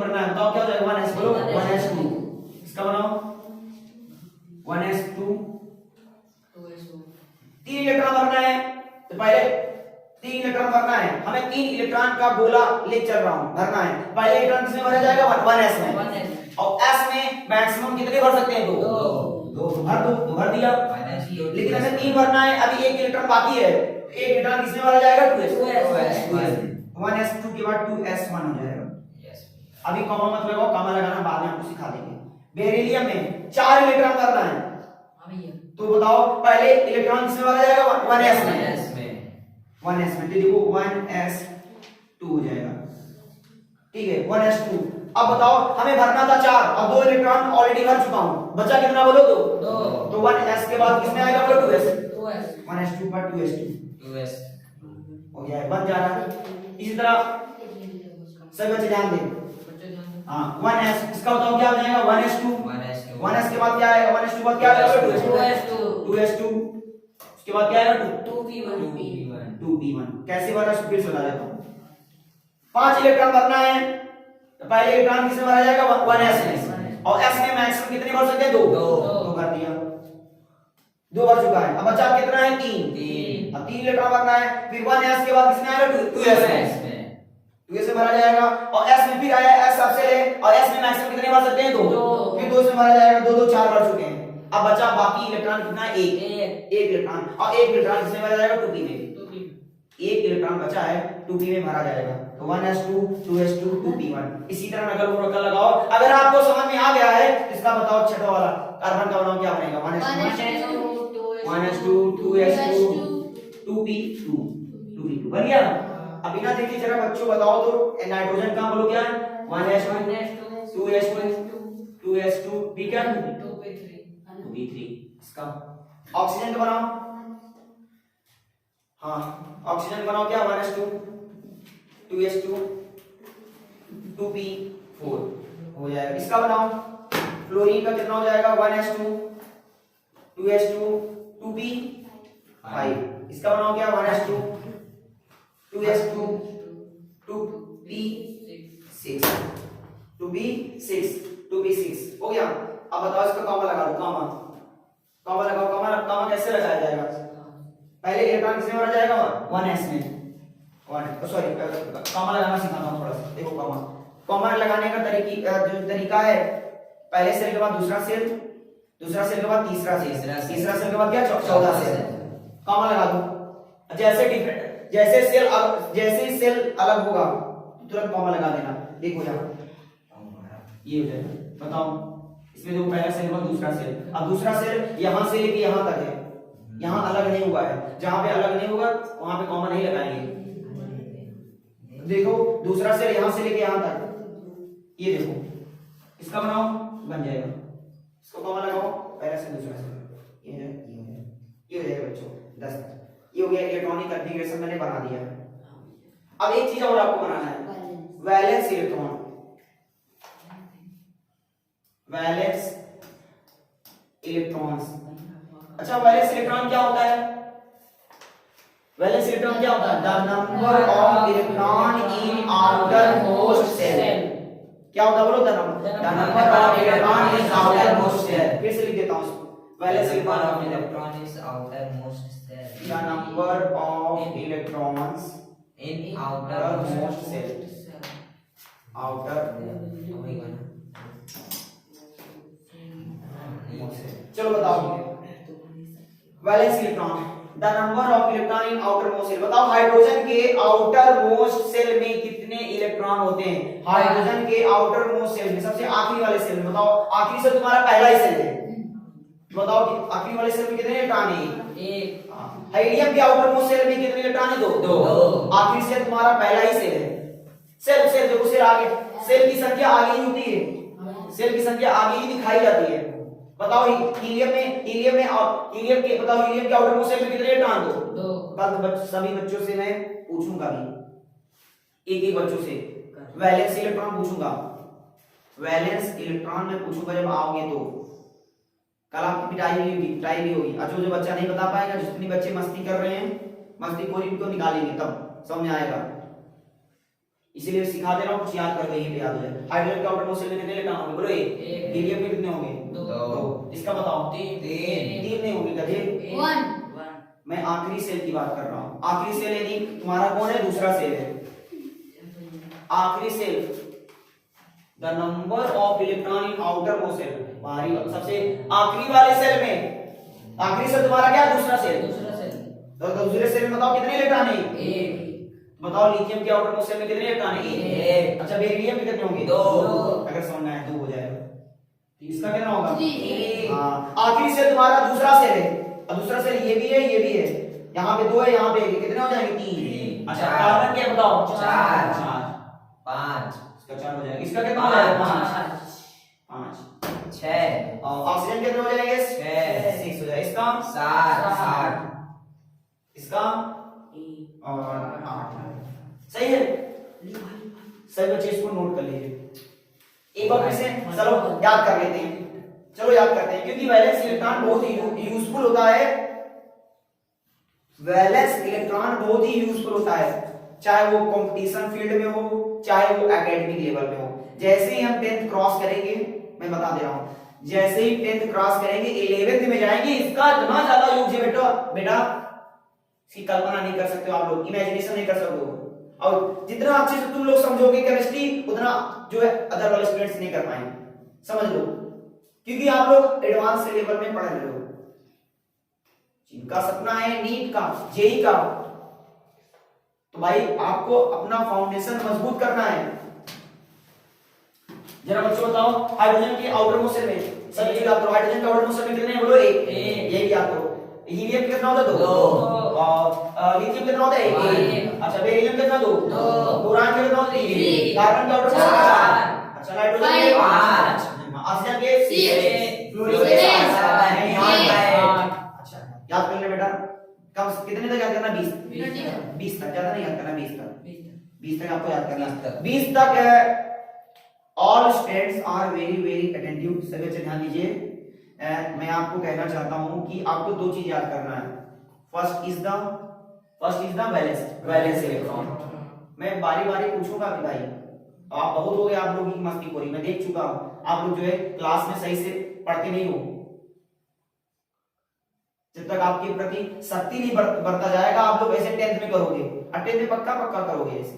भरना है, बताओ क्या हो जाएगा 1s, बोलो 1s2, इसका बनाओ 1s2, 3 इलेक्ट्रॉन भरना है। तो पहले 3 इलेक्ट्रॉन भरना है, हमें 3 इलेक्ट्रॉन का गोला ले चल रहा हूं, भरना है। पहले इलेक्ट्रॉन किसमें भरा जाएगा 1s में, और s में मैक्सिमम कितने भर सकते हैं 2 तो भर दिया। लेकिन हमें 3 भरना है, अभी 1 इलेक्ट्रॉन बाकी है, एक इलेक्ट्रॉन किसमें भरा जाएगा 2s, 1s2 के बाद 2s1 हो जाएगा। अभी कॉमा मत लगाओ, कॉमा लगाना बाद में आपको सिखा देंगे। बेरिलियम में 4 इलेक्ट्रॉन भरना है, तो बताओ पहले इलेक्ट्रॉन किसमें भरा जाएगा 1s में, 1s में, तो देखो 1s2 हो जाएगा, ठीक है 1s2। अब बताओ हमें भरना था 4 और 2 इलेक्ट्रॉन ऑलरेडी भर चुका हूं, बचा कितना बोलो, 2। तो 1s के बाद किसमें आएगा बोलो 2s, 1s2 पर 2s2 हो गया, बन जा रहा है। इसी तरह सभी बच्चे ध्यान दें, हाँ 1s, इसका बताओ क्या हो जाएगा 1s2, 1s के बाद क्या आएगा, 1s2 के बाद क्या आएगा 2s2, उसके बाद क्या आएगा 2p1। कैसे भरा फिर से बता देता हूं। 5 इलेक्ट्रॉन भरना है, तो पहले इलेक्ट्रॉन किसमें भरा जाएगा 1s में, और s में मैक्सिमम कितने भर सकते हैं 2 भर दिया, 2 भर चुका है। अब बचा कितना है 3, अब 3 इलेक्ट्रॉन भरना है, फिर 1s के बाद किसमें आएगा 2s में, 2s से भरा जाएगा, और s में फिर आया s सबसे ले, और s में मैक्सिमम कितने भर सकते हैं 2, फिर 2 से भरा जाएगा, 2 2 4 भर चुके हैं। अब बचा बाकी इलेक्ट्रॉन कितना है 1 इलेक्ट्रॉन, और 1 इलेक्ट्रॉन किसमें भरा जाएगा 2p में, 1 इलेक्ट्रॉन बचा है 2p में भरा जाएगा, तो 1s2 2s2 2p1। इसी तरह नकल उड़कल लगाओ। अगर आपको समझ में आ गया है इसका बताओ छठा वाला कार्बन का बनाओ क्या बनेगा 1s2 2s2 2p2 2p2 बन गया। अब बिना देखे जरा बच्चों बताओ तो नाइट्रोजन का बोलो क्या है 1s2 2s2 2s2 p क्या 2p3। इसका ऑक्सीजन का बनाओ, हाँ ऑक्सीजन बनाओ क्या 1s2 2s2 2p4 हो जाएगा। इसका बनाओ फ्लोरीन का कितना हो जाएगा 1s2 2s2 2p5। इसका बनाओ क्या 1s2 2s2 2p6 2p6 हो गया। अब बताओ इसका कॉमा लगा दो, कॉमा लगाओ, कॉमा कैसे लगाया जाएगा, पहले इलेक्ट्रॉन किसमें भरा जाएगा 1s में, सॉरी कॉमा लगाना सिखाता हूं थोड़ा सा। देखो कॉमा लगाने का जो तरीका है, पहले सेल के बाद दूसरा सेल के बाद तीसरा सेल के बाद क्या चौथा सेल, कॉमा लगा दो। जैसे सेल अलग होगा तुरंत कॉमा लगा देना। देखो यहाँ ये हो जाएगा, बताओ इसमें देखो पहला सेल और दूसरा सेल, अब दूसरा सेल यहां से लेके यहां तक है, यहां अलग नहीं हुआ है, जहां पे अलग नहीं होगा वहां पे कॉमा नहीं लगाएंगे। देखो दूसरा सेल यहां से लेके यहां तक, ये देखो इसका बनाओ बन जाएगा, इसको कॉमा लगाओ पहला से दूसरा सेल, ये हो जाएगा बच्चों 10। ये हो गया इलेक्ट्रॉनिक कॉन्फ़िगरेशन मैंने बना दिया है। अब एक चीज और आपको बनाना है वैलेंस इलेक्ट्रॉन। वैलेंस इलेक्ट्रॉन्स, अच्छा वैलेंस इलेक्ट्रॉन क्या होता है, वैलेंस इलेक्ट्रॉन क्या होता है the number of electron in outer most shell. क्या होता है बोलो the number of electron in outer most shell. फिर से लिख देता हूं valence electron is outer most shell, the number of electrons in outer most shell, outer. चलो बताओ valence electron, the number of electron in outer most shell. बताओ hydrogen के outer most shell में कितने इलेक्ट्रॉन होते हैं? हाइड्रोजन के outer most shell में सबसे आखिरी वाले सेल में, बताओ आखिरी सेल तुम्हारा पहला ही सेल है, बताओ कि आखिरी वाले सेल में कितने इलेक्ट्रॉन है? एक। हीलियम के आउटर मोस्ट सेल में कितने इलेक्ट्रॉन है? दो। आखिरी सेल तुम्हारा पहला ही सेल है। सेल सेल देखो, सेल आगे, सेल की संख्या आगे ही होती है, सेल की संख्या आगे ही दिखाई जाती है। बताओ हीलियम के बताओ हीलियम के आउटर मोस्ट सेल में कितने इलेक्ट्रॉन? दो। कल सभी बच्चों से मैं पूछूंगा भी, एक बच्चों से वैलेंस इलेक्ट्रॉन पूछूंगा, वैलेंस इलेक्ट्रॉन में पूछूंगा जब आओगे तो। कल आपकी पिटाई भी होगी। अच्छा जो बच्चा नहीं बता पाएगा, जितनी बच्चे मस्ती कर रहे हैं, मस्ती खोरी को निकालेंगे तब समझ में आएगा, इसीलिए सिखा दे रहा हूं, कुछ याद कर यहीं पे याद हो जाए। हाइड्रोजन के आउटर मोस्ट सेल में कितने इलेक्ट्रॉन होंगे? बोलो एक। हीलियम में कितने होंगे? दो। इसका बताओ। तीन नहीं होंगे कभी। मैं आखिरी सेल की बात कर रहा हूं। आखिरी सेल यानी तुम्हारा कौन है? दूसरा सेल है। आखिरी shell, the number of electron in outer most shell, बाहरी सबसे आखिरी वाले सेल में, आखिरी सेल तुम्हारा क्या? दूसरा सेल। तो दूसरे सेल में बताओ कितने इलेक्ट्रॉन है? एक। बताओ लिथियम के आउटर मोस्ट सेल में कितने इलेक्ट्रॉन है? एक। अच्छा बेरिलियम में कितने होंगे? दो। अगर समझना है 2 हो जाएगा, इसका कितना होगा? 3। हाँ, आखिरी सेल तुम्हारा दूसरा सेल है, और दूसरा सेल ये भी है, ये भी है, यहाँ पे 2 है, यहाँ पे 1 है, कितने हो जाएंगे? 3। अच्छा कार्बन क्या बताओ? 4। 5 इसका 4 हो जाएगा, इसका कितना हो जाएगा? 5 6। और ऑक्सीजन कितने हो जाएंगे? 6 हो जाएगा, इसका 7 इसका और 8। सही है। सही बच्चे इसको नोट कर लीजिए। एक बार फिर से चलो याद कर लेते हैं, चलो याद करते हैं, क्योंकि वैलेंस इलेक्ट्रॉन बहुत ही यूजफुल होता है। वैलेंस इलेक्ट्रॉन बहुत ही यूजफुल होता है, चाहे वो कंपटीशन फील्ड में हो, चाहे वो एकेडमिक लेवल में हो। जैसे ही हम 10th क्रॉस करेंगे, मैं बता दे रहा हूं, जैसे ही 10th क्रॉस करेंगे 11th में जाएंगे, इसका इतना ज्यादा यूज है बेटा इसकी कल्पना नहीं कर सकते हो आप लोग, इमेजिनेशन नहीं कर सकते हो। और जितना अच्छे से तुम लोग समझोगे केमिस्ट्री, उतना जो है अदर वाले स्टूडेंट्स नहीं कर पाएंगे, समझ लो, क्योंकि आप लोग एडवांस लेवल में पढ़ रहे हो। जिनका सपना है नीट का, जेई का, तो भाई आपको अपना फाउंडेशन मजबूत करना है। जरा बच्चों बताओ हाइड्रोजन के आउटर मोस्ट सेल में सभी याद करो, हाइड्रोजन के आउटर मोस्ट सेल में कितने हैं? बोलो एक। ये भी याद करो। हीलियम कितना होता है? 2। और लिथियम कितना होता है? 1। अच्छा बेरिलियम कितना? 2। बोरान कितना होता है? 3। कार्बन के आउटर मोस्ट सेल 4। अच्छा नाइट्रोजन के 5। ऑक्सीजन के 6। फ्लोरीन के 7। अच्छा याद कर ले बेटा, कम कितने तक याद करना? 20 तक, ज्यादा नहीं याद करना, 20 तक आपको याद करना। 20 तक all students are very very attentive. सभी बच्चे ध्यान दीजिए। मैं आपको कहना चाहता हूं कि आपको 2 चीज याद करना है। First is the valence electron. मैं बारी बारी पूछूंगा कि भाई आप बहुत हो गए आप लोगों की मस्तीखोरी, मैं देख चुका हूं, आप लोग जो है क्लास में सही से पढ़ते नहीं हो। जब तक आपके प्रति शक्ति नहीं बढ़ता जाएगा, आप लोग ऐसे 10th में करोगे, और 10th में पक्का करोगे। ऐसे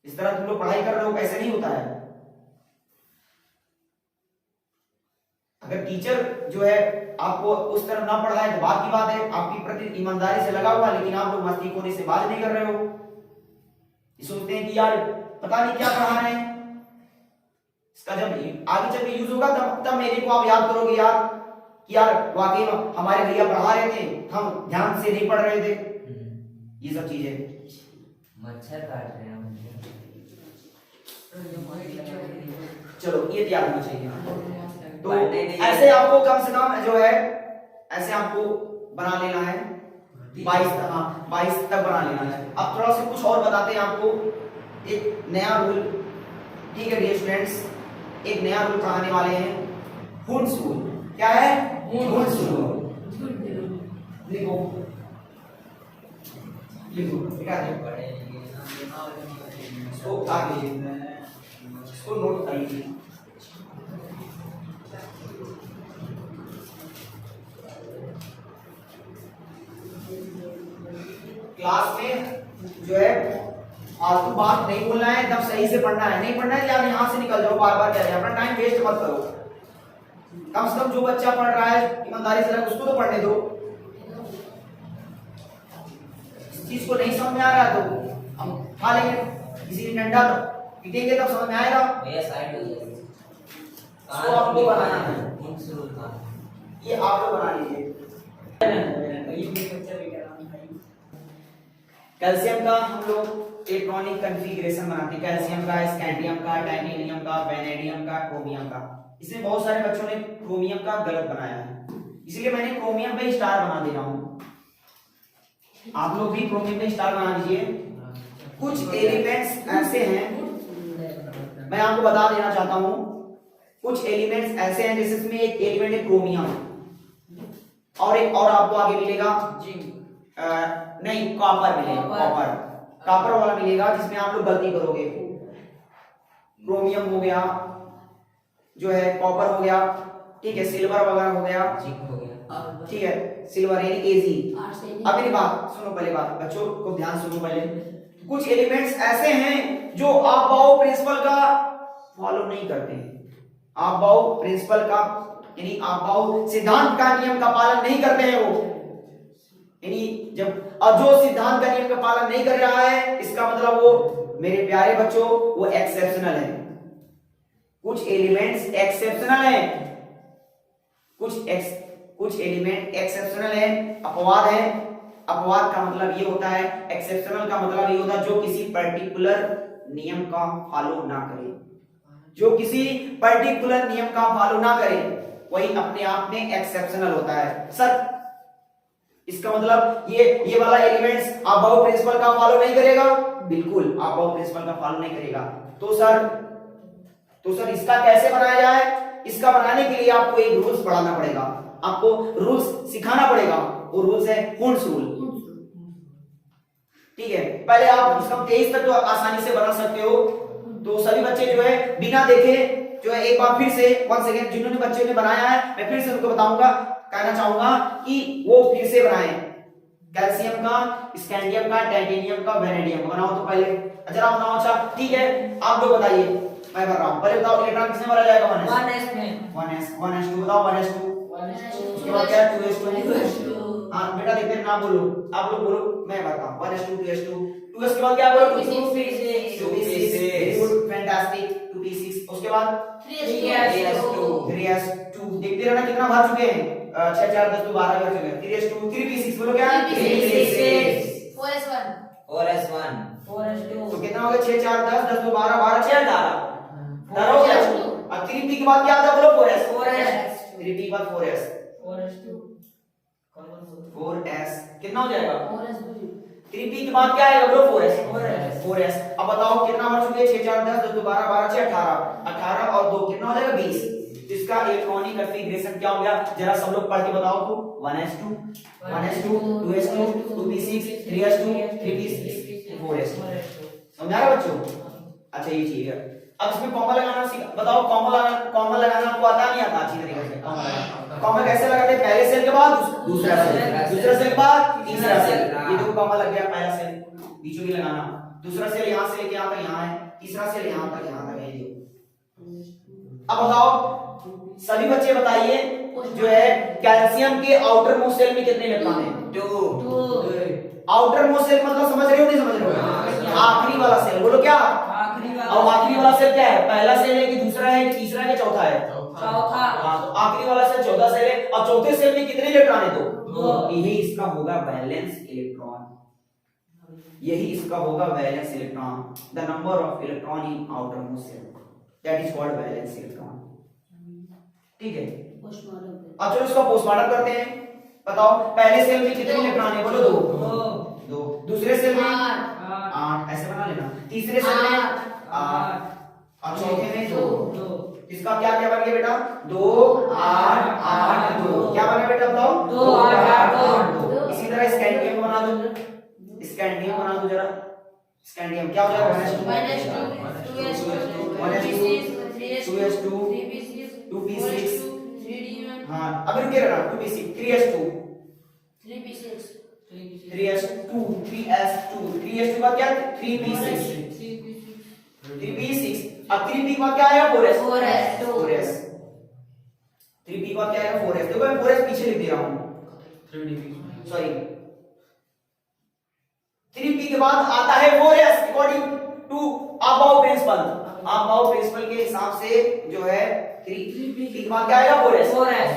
इस तरह तुम लोग पढ़ाई कर रहे हो, ऐसे नहीं होता है। अगर टीचर जो है आपको उस तरह ना पढ़ाए तो बात की बात है, आपकी प्रति ईमानदारी से लगा हुआ, लेकिन आप लोग मस्ती खोने से बात नहीं कर रहे हो। ये सोचते हैं कि यार पता नहीं क्या पढ़ा रहे हैं। इसका जब आगे चल के यूज होगा तब मेरे को आप याद करोगे यार कि यार वाकई में हमारे भैया पढ़ा रहे थे, हम ध्यान से नहीं पढ़ रहे थे। ये सब चीजें मच्छर काट रहे हैं। चलो ये याद होना चाहिए। तो ऐसे आपको कम से कम जो है ऐसे आपको बना लेना है 22 तक बना लेना है। अब थोड़ा सा कुछ और बताते हैं आपको, एक नया रूल। ठीक है डियर स्टूडेंट्स, एक नया रूल पढ़ाने वाले हैं, हुंस रूल। क्या है? हुंस रूल। लिखो क्या है? इसको आगे इसको नोट कर लीजिए। क्लास में जो है फालतू बात नहीं बोलना है, एकदम सही से पढ़ना है। नहीं पढ़ना है यार यहां से निकल जाओ, बार बार कह रहे हैं, अपना टाइम वेस्ट मत करो। कम से कम जो बच्चा पढ़ रहा है ईमानदारी से उसको तो पढ़ने दो। चीज को नहीं समझ में आ रहा है तो हम खा लेंगे, किसी ने डंडा पीटेंगे तब समझ में आएगा। भैया साइड हो जाए। इसको आपको बनाना है, शुरू था। ये आप लोग बना लीजिए। कैल्शियम का हम लोग इलेक्ट्रॉनिक कॉन्फ़िगरेशन बनाते हैं, कैल्शियम का, स्कैंडियम का, टाइटेनियम का, वैनेडियम का, क्रोमियम का। इसमें बहुत सारे बच्चों ने क्रोमियम का गलत बनाया है, इसलिए मैंने क्रोमियम पे स्टार बना दे रहा हूं। आप लोग भी क्रोमियम पे स्टार बना दीजिए। कुछ एलिमेंट्स ऐसे हैं, मैं आपको बता देना चाहता हूं, कुछ एलिमेंट्स ऐसे हैं जैसे इसमें एक एलिमेंट है क्रोमियम, और एक और आपको आगे मिलेगा नहीं कॉपर मिलेगा, कॉपर वाला मिलेगा, जिसमें आप लोग गलती करोगे। क्रोमियम हो गया, जो है कॉपर हो गया, ठीक है, सिल्वर वगैरह हो गया, जिंक हो गया, ठीक है, सिल्वर यानी एजी। अब मेरी बात सुनो, पहले बात बच्चों को ध्यान सुनो पहले। कुछ एलिमेंट्स ऐसे हैं जो आपबाउ प्रिंसिपल का फॉलो नहीं करते हैं, आपबाउ प्रिंसिपल का यानी आपबाउ सिद्धांत का नियम का पालन नहीं करते हैं वो, यानी जब अब जो सिद्धांत का नियम का पालन नहीं कर रहा है, इसका मतलब वो मेरे प्यारे बच्चों वो एक्सेप्शनल है। कुछ एलिमेंट्स एक्सेप्शनल हैं, कुछ एलिमेंट एक्सेप्शनल है, अपवाद है। अपवाद का मतलब ये होता है, एक्सेप्शनल का मतलब ये होता है जो किसी पर्टिकुलर नियम का फॉलो ना करे, जो किसी पर्टिकुलर नियम का फॉलो ना करे वही अपने आप में एक्सेप्शनल होता है। सर इसका मतलब ये वाला एलिमेंट्स आपबाउ प्रिंसिपल का फॉलो नहीं करेगा, बिल्कुल आपबाउ प्रिंसिपल का फॉलो नहीं करेगा। तो सर इसका कैसे बनाया जाए? इसका बनाने के लिए आपको एक रूल्स पढ़ाना पड़ेगा, आपको रूल्स सिखाना पड़ेगा। वो रूल्स है हुंस रूल, ठीक है। पहले आप इसका 23 तक तो आसानी से बना सकते हो, तो सभी बच्चे जो है बिना देखे जो है एक बार फिर से वन सेकेंड, जिन्होंने बच्चे ने बनाया है मैं फिर से उनको बताऊंगा, कहना चाहूंगा कि वो फिर से बनाएं। कैल्शियम का, स्कैंडियम का, टाइटेनियम का, वैनेडियम बनाओ तो पहले जरा बनाओ। अच्छा ठीक है, आप लोग बताइए, मैं कर रहा हूं। पहले बताओ इलेक्ट्रॉन किसमें भरा जाएगा? 1s में 1s2 बताओ, 1s2 उसके बाद क्या 2s2। हां बेटा देखते हैं, ना बोलो आप लोग बोलो, मैं बताता हूं 1s2 2s2 2s के बाद क्या बोलो? 2p6 very good fantastic 2p6 उसके बाद 3s2 देखते रहना कितना भर चुके हैं, 6 4 10 12 भर चुके हैं। 3s2 3p6 बोलो क्या? 3p6 4s1 तो कितना हो गया? 6 4 10 10 12 12 6 18 हो गया। अब 3p के बाद क्या आता है बोलो? 4s 3p के बाद 4s 4s कितना हो जाएगा? 3p के बाद क्या आएगा बोलो? 4s। अब बताओ कितना भर चुके हैं? 6 4 10 10 12 12 6 18 और 2 कितना हो जाएगा? 20। इसका इलेक्ट्रॉनिक कॉन्फ़िगरेशन क्या हो गया? जरा सब लोग पढ़ के बताओ तो 1s2 2s2 2p6 3s2 3p6 4s2। समझ आ रहा बच्चों? अच्छा ये ठीक है। अब इसमें कॉमा लगाना सीखा, बताओ कॉमा लगाना आपको आता नहीं आता? अच्छी तरीके से कॉमा कैसे लगाते हैं? पहले सेल के बाद दूसरा सेल के बाद तीसरा सेल। ये देखो कॉमा लग गया, पहला सेल बीचों में लगाना, दूसरा सेल यहां से लेके यहां तक यहां है, तीसरा सेल यहां तक है। ये देखो। अब बताओ सभी बच्चे बताइए, जो है कैल्शियम के आउटर मोस्ट सेल में कितने इलेक्ट्रॉन हैं? 2। आउटर मोस्ट सेल मतलब समझ रहे हो नहीं समझ रहे हो? आखिरी वाला सेल बोलो क्या? और आखिरी वाला सेल क्या है? पहला सेल है कि दूसरा है कि तीसरा है कि चौथा है? चौथा। हाँ, तो आखिरी वाला सेल चौथा सेल है, और चौथे सेल में कितने इलेक्ट्रॉन है? 2। यही इसका होगा वैलेंस इलेक्ट्रॉन, यही इसका होगा valence electron. The number of electron in outer most shell, that is called valence electron. ठीक है, अब चलो इसका पोस्टमार्टम करते हैं। बताओ पहले सेल में कितने इलेक्ट्रॉन है? बोलो 2। दूसरे सेल में 8, ऐसे बना लेना। तीसरे सेल में 8 और चौथे में 2। इसका क्या क्या बन गया बेटा? 2 8 8 2। क्या बना बेटा बताओ? 2 8 8 2। इसी तरह स्कैंडियम बना दो, स्कैंडियम बना दो जरा। स्कैंडियम क्या हो जाएगा? 2s2 2p6। हाँ अब रुके रहना, 2p6 3s2 3s2 का क्या? 3p6 अब 3p का क्या आएगा? 4s 3p का क्या आएगा? 4s। देखो मैं 4s पीछे लिख दे रहा हूं, सॉरी 3p के बाद आता है 4s according to Aufbau principle. Aufbau principle के हिसाब से जो है 3p के बाद क्या आएगा 4s। 4s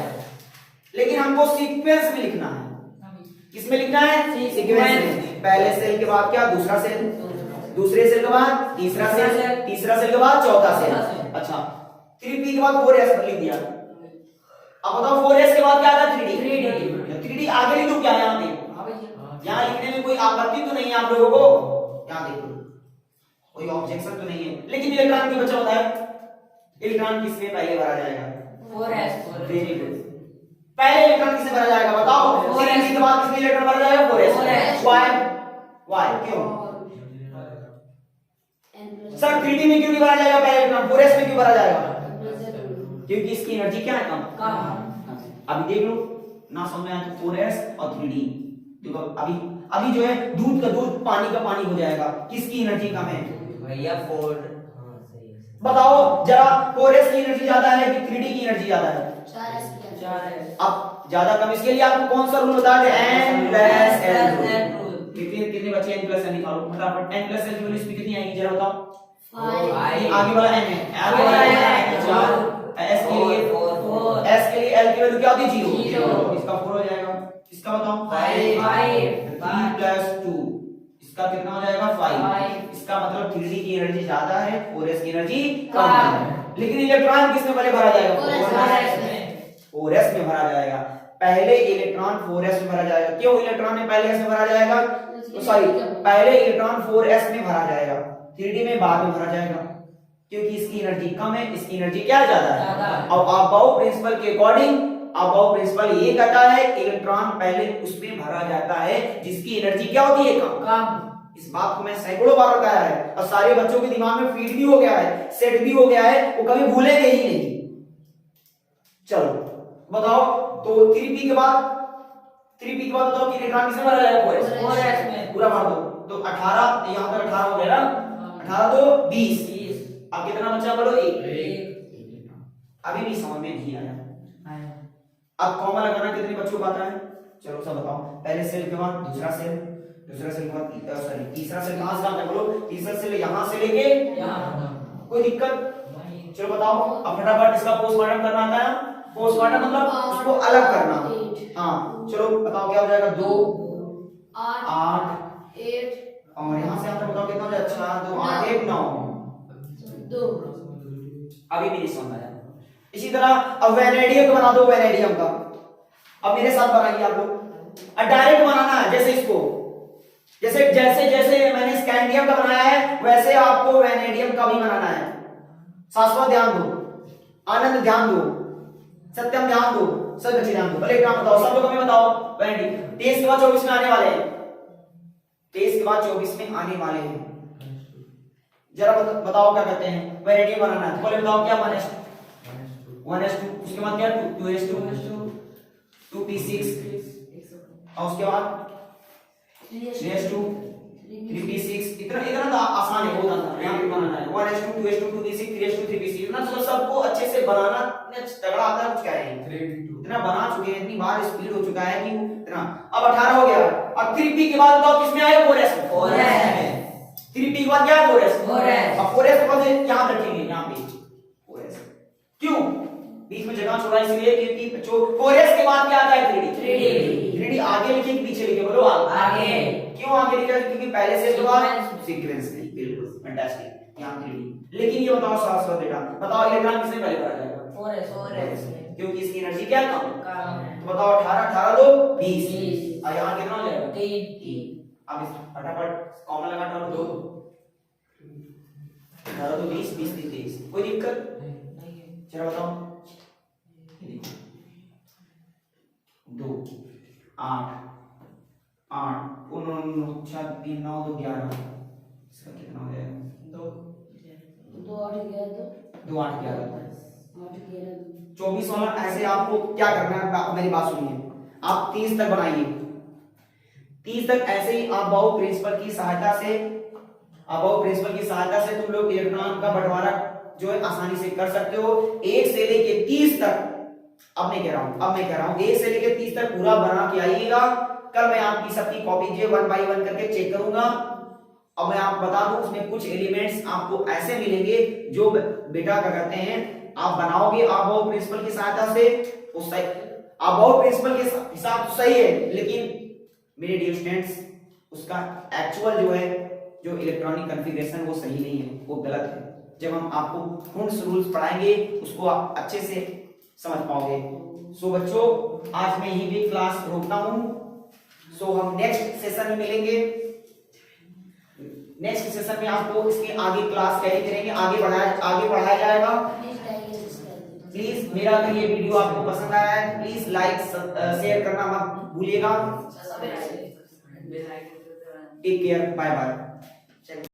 लेकिन हमको सीक्वेंस में लिखना है। किसमें लिखना है? सीक्वेंस में। पहले सेल के बाद क्या? दूसरा सेल, दूसरे सेल के बाद तीसरा सेल, तीसरा सेल के बाद चौथा सेल। अच्छा 3p के बाद 4s लिख दिया। अब बताओ 4s के बाद क्या आता है? 3d आगे लिखो क्या यहाँ पे? यहाँ लिखने में कोई आपत्ति तो नहीं है आप लोगों को? यहाँ देखो कोई ऑब्जेक्शन तो नहीं है। लेकिन इलेक्ट्रॉन की बच्चा बताए इलेक्ट्रॉन किसमें पहले भरा जाएगा? 4s very good. पहले इलेक्ट्रॉन किसमें भरा जाएगा बताओ? 3p के बाद किसमें इलेक्ट्रॉन भरा जाएगा? 4s। व्हाई क्यों सर? 3d में क्यों नहीं भरा जाएगा पहले इलेक्ट्रॉन? 4s में क्यों भरा जाएगा? क्योंकि इसकी एनर्जी क्या है? कम। अभी देख लो ना समझ में आया तो 4s और 3d देखो अभी जो है दूध का दूध पानी का पानी हो जाएगा। किसकी एनर्जी कम है भैया 4 हाँ सही है बताओ जरा? 4s की एनर्जी ज्यादा है कि 3d की एनर्जी ज्यादा है? 4s अब ज्यादा कम इसके लिए आपको कौन सा रूल बता दे? n plus l rule. कितने बचे n प्लस l निकालो फटाफट। n प्लस l की वैल्यू इसमें कितनी आएगी जरा बताओ? 5 आगे वाला n है, आगे वाला n है 4। s के लिए 4 s के लिए l की वैल्यू क्या होती है? 0। Zero। इसका 4 हो जाएगा। इसका बताओ 5 3 प्लस 2 इसका कितना हो जाएगा? 5। इसका मतलब 3d की एनर्जी ज्यादा है, 4s की एनर्जी कम है। लेकिन इलेक्ट्रॉन किसमें पहले भरा जाएगा? 4s में भरा जाएगा। पहले इलेक्ट्रॉन 4s में भरा जाएगा। क्यों इलेक्ट्रॉन में पहले s में भरा जाएगा? सॉरी पहले इलेक्ट्रॉन 4s में भरा जाएगा, 3d में बाद में भरा जाएगा क्योंकि इसकी एनर्जी कम है, इसकी एनर्जी क्या ज्यादा है। अब अबाउ प्रिंसिपल के अकॉर्डिंग अबाउ प्रिंसिपल ये कहता है इलेक्ट्रॉन पहले उसमें भरा जाता है जिसकी एनर्जी क्या होती है? कम। इस बात को मैं सैकड़ों बार बताया है और सारे बच्चों के दिमाग में फीड भी हो गया है, सेट भी हो गया है, वो कभी भूलेंगे ही नहीं। चलो बताओ तो 3p के बाद बताओ कि इलेक्ट्रॉन किसमें भरा जाएगा? 4s में पूरा मार दो तो 18 यहाँ तक 18 हो गया ना? 18 तो 20। अब कितना बचा बोलो? 1। अभी भी समझ में नहीं आया। अब कॉमा लगाना कितने बच्चों को आता है? चलो सब बताओ। पहले सेल के बाद दूसरा सेल, दूसरा सेल के बाद सॉरी तीसरा सेल कहां से कहां तक? बोलो तीसरा सेल यहां से लेके यहां। कोई दिक्कत? चलो बताओ। अब फटाफट इसका पोस्टमार्टम करना आता है। पोस्टमार्टम मतलब उसको अलग करना। हाँ चलो बताओ क्या हो जाएगा? 2 8 और यहां से आप बताओ कितना हो जाएगा? 4 2 8 1 9 2। अभी भी नहीं समझ आया। इसी तरह अब वेनेडियम बना दो, वेनेडियम का। अब मेरे साथ बनाइए आप लोग। अब डायरेक्ट बनाना है जैसे इसको, जैसे जैसे जैसे मैंने स्कैंडियम का बनाया है वैसे आपको वेनेडियम का भी बनाना है। शाश्वत ध्यान दो, आनंद ध्यान दो, सत्यम ध्यान दो, सब बच्चे ध्यान दो। भले काम बताओ सब लोग हमें बताओ। वेनेडियम 23 के बाद 24 में आने वाले हैं, 23 के बाद 24 में आने वाले हैं। जरा बताओ क्या कहते हैं? वेनेडियम बनाना है। बोले बताओ क्या 1s2 उसके बाद क्या 2s2 2p6 और उसके बाद 3s2 3p6। इतना तो आसान है, बहुत आसान है। यहाँ पे बनाना है 1s2 2s2 2p6 3s2 3p6। इतना तो सबको अच्छे से बनाना तगड़ा आता है। कुछ कह रहे हैं इतना बना चुके हैं, इतनी बार स्पीड हो चुका है कि इतना। अब 18 हो गया। अब 3p के बाद बताओ किसमें आएगा? 4s में। 3p के बाद क्या है? 4s। अब 4s के बाद यहाँ रखेंगे, यहाँ पे 4s। क्यों बीच में जगह छोड़ा? इसलिए क्योंकि जो 4s के बाद क्या आता है? 3d आगे लिखे कि पीछे लिखे? बोलो आगे। क्यों आगे लिखा? क्योंकि पहले से जो सीक्वेंस में। बिल्कुल फैंटास्टिक। यहाँ 3d। लेकिन ये बताओ शाश्वत बेटा, बताओ इलेक्ट्रॉन किसमें पहले भरा जाएगा? 4s क्योंकि इसकी एनर्जी क्या कम है। तो बताओ 18 18 दो 20 और यहाँ कितना हो जाएगा? 3। अब इस फटाफट कॉमन लगा डालो 2 18 तो 20 20 23। कोई दिक्कत? चलो बताओ 2 8 8 6 3 9 2 11। इसका कितना हो जाएगा? 2 8 11 2 8 11 24 वाला। ऐसे आपको क्या करना है? मेरी बात सुनिए, आप 30 तक बनाइए। 30 तक ऐसे ही आप अबाउ प्रिंसिपल की सहायता से तुम लोग इलेक्ट्रॉन का बंटवारा जो है आसानी से कर सकते हो। 1 से लेके 30 तक अब मैं कह रहा हूँ 1 से लेकर 30 तक पूरा बना के आइएगा। कल मैं आपकी सबकी कॉपी जो 1 बाय 1 करके चेक करूंगा। अब मैं आपको बता दूं उसमें कुछ एलिमेंट्स आपको ऐसे मिलेंगे जो बेटा क्या करते हैं आप बनाओगे अबाउट प्रिंसिपल की सहायता से। उस अबाउट प्रिंसिपल के हिसाब सही है, लेकिन मेरे डियर स्टूडेंट्स उसका एक्चुअल जो है जो इलेक्ट्रॉनिक कॉन्फ़िगरेशन वो सही नहीं है, वो गलत है। जब हम आपको फुंड्स रूल्स पढ़ाएंगे उसको आप अच्छे से समझ पाओगे। सो बच्चों आज मैं यहीं पे क्लास रोकता हूं। सो हम नेक्स्ट सेशन में मिलेंगे। नेक्स्ट सेशन में आपको इसके आगे क्लास कैरी करेंगे, आगे पढ़ाया जाएगा। प्लीज मेरा अगर ये वीडियो आपको पसंद आया है प्लीज लाइक शेयर करना मत भूलिएगा। Take care, bye bye.